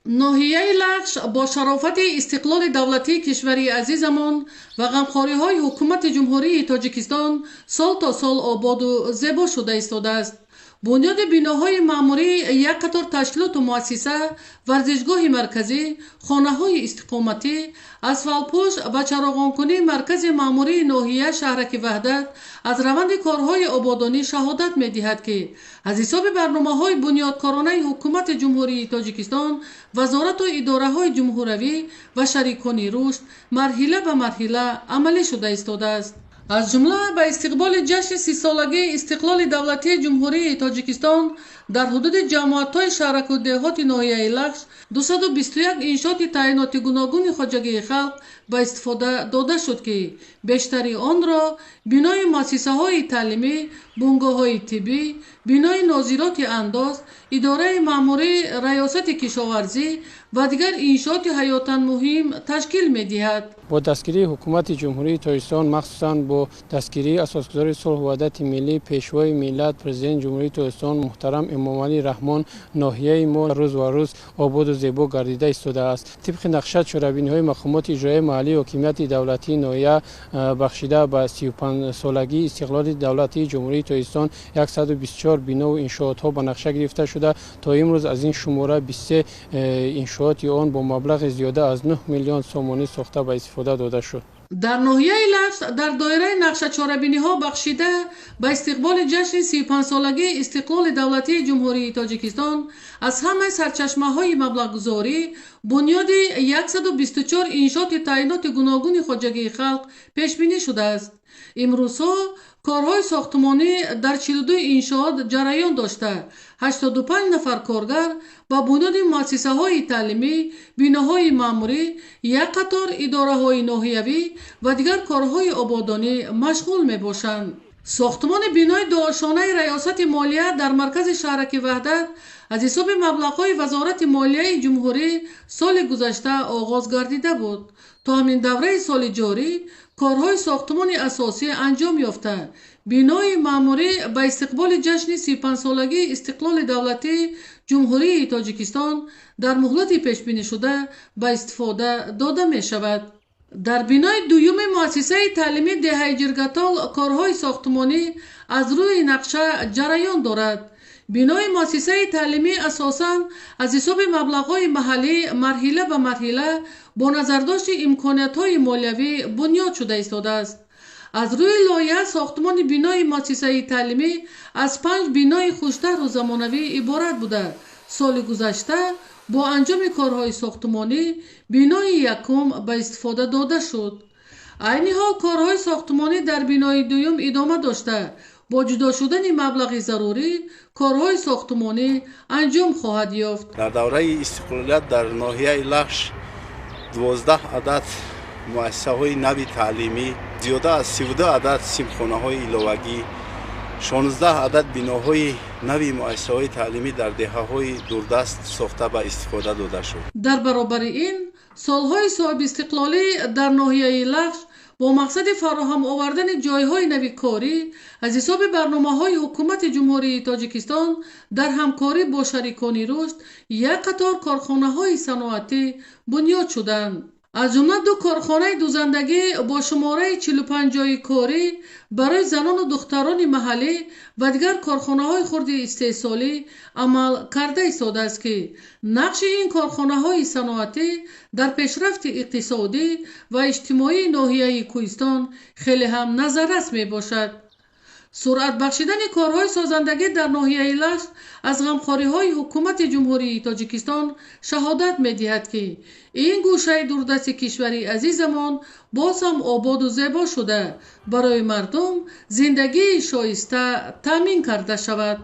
ناحیه لخش با شرافت استقلال دولتی کشوری عزیزمان و غمخوری‌های حکومت جمهوری تاجیکستان سال تا سال آباد و زیبا شده ایستاده است. بنیاد بیناهای معموری یک قطار تشکیلات و مؤسسه، ورزشگاه مرکزی، خانه‌های استقامتی، اسفالت‌پوش و چراغانکنی مرکز معموری ناحیه شهرک وحدت از روند کارهای آبادانی شهادت می‌دهد که از حساب برنامه‌های بنیادکارانه حکومت جمهوری تاجیکستان، وزارت و اداره‌های جمهوری و شریکان رشد مرحله به مرحله عملی شده ایستاده است. از جمله به استقبال جشن 30 سالگی استقلال دولتی جمهوری تاجیکستان در حدود جماعت‌های شهرک و دهات ناحیه لخش 221 انشاءات تعییناتی گوناگون خواجگی خلق به استفاده داده شد که بیشتری آن را بنای مؤسسه‌های تعلیمی، بنگاه‌های طبی، بنای ناظرات انداز، اداره مأموری ریاست کشاورزی و دیگر انشاءات حیاتاً مهم تشکیل می‌دهد. با دستگیری حکومت جمهوری تاجیکستان، مخصوصاً با دستگیری اساسگزار صلح و وحدت ملی، پیشوای ملت پرزیدنت جمهوری تاجیکستان محترم امام علی رحمان، ناحیه ما روز و روز آباد و زیبا گردیده ایستاده است. طبق نقشه چاره‌بینی‌های مقامات اجرایی محلی حکومت دولتی ناحیه بخشیده به 35 سالگی استقلال دولتی جمهوری تاجیکستان 124 بنا و انشاءات‌ها به نقشه گرفته شده. تا امروز از این شماره 23 انشاءات آن با مبلغ زیاده از 9 میلیون سومانی ساخته به استفاده داده شد. در ناحیه لخش در دایره نقشه چاره‌بینی‌ها بخشیده به استقبال جشن 35 سالگی استقلال دولتی جمهوری تاجیکستان از همه سرچشمه‌های مبلغ‌گذاری بنیاد 124 انشاءات تعیینات گوناگون خواجگی خلق پیش بینی شده است. امروزها کارهای ساختمانی در 42 انشاءات جریان داشته 85 نفر کارگر با بنیاد مؤسسه‌های تعلیمی، بیناهای مأموری، یک قطار اداره‌های ناحیوی و دیگر کارهای آبادانی مشغول می‌باشند. ساختمان بینای دو-آشانه ریاست مالیه در مرکز شهرک وحدت از حساب مبلغ‌های وزارت مالیه جمهوری سال گذشته آغاز گردیده بود. تا همین دوره سال جاری کارهای ساختمان اساسی انجام یافته. بینای معموری به استقبال جشن 35 سالگی استقلال دولتی جمهوری تاجیکستان در مهلت پیش بینی شده به استفاده داده می شود. در بینای دوم مؤسسه تعلیمی دهه جرگتال کارهای ساختمانی از روی نقشه جریان دارد. بینای مؤسسه تعلیمی اساساً از حساب مبلغ‌های محلی مرحله به مرحله با نظرداشت امکانات‌های مالیوی بنیاد شده ایستاده است. از روی لایحه ساختمان بینای مؤسسه تعلیمی از 5 بینای خوشتر و زمانوی عبارت بوده. سال گذشته با انجام کارهای ساختمانی بینای یکم به استفاده داده شد. عین حال کارهای ساختمانی در بینای دوم ادامه داشته. با جدا شدن مبلغ ضروری کارهای ساختمانی انجام خواهد یافت. در دوره استقلالیت در ناحیه لخش 12 عدد مؤسسه‌های نوی تعلیمی، زیاده از 32 عدد سیمخانه‌های ایلاوگی، 16 عدد بناهای نوی مؤسسه‌های تعلیمی در دهه‌های دوردست ساخته به استفاده داده شد. در برابر این سالهای صاحب استقلالی در ناحیه لخش با مقصد فراهم آوردن جایهای نوی کاری از حساب برنامه‌های حکومت جمهوری تاجیکستان در همکاری با شریکان رشد یک قطار کارخانه‌های صنعتی بنیاد شدند. از جمله 2 کارخانه دوزندگی با شماره 45 جای کاری برای زنان و دختران محلی و دیگر کارخانه‌های خرد استحصالی عمل کرده ایستاده است که نقش این کارخانه‌های صنعتی در پیشرفت اقتصادی و اجتماعی ناحیه کوهستان خیلی هم نظررس میباشد. سرعت بخشیدن کارهای سازندگی در ناحیه لخش از غمخوری‌های حکومت جمهوری تاجیکستان شهادت می‌دهد که این گوشه دوردست کشوری عزیزمان باز هم آباد و زیبا شده برای مردم زندگی شایسته تامین کرده شود.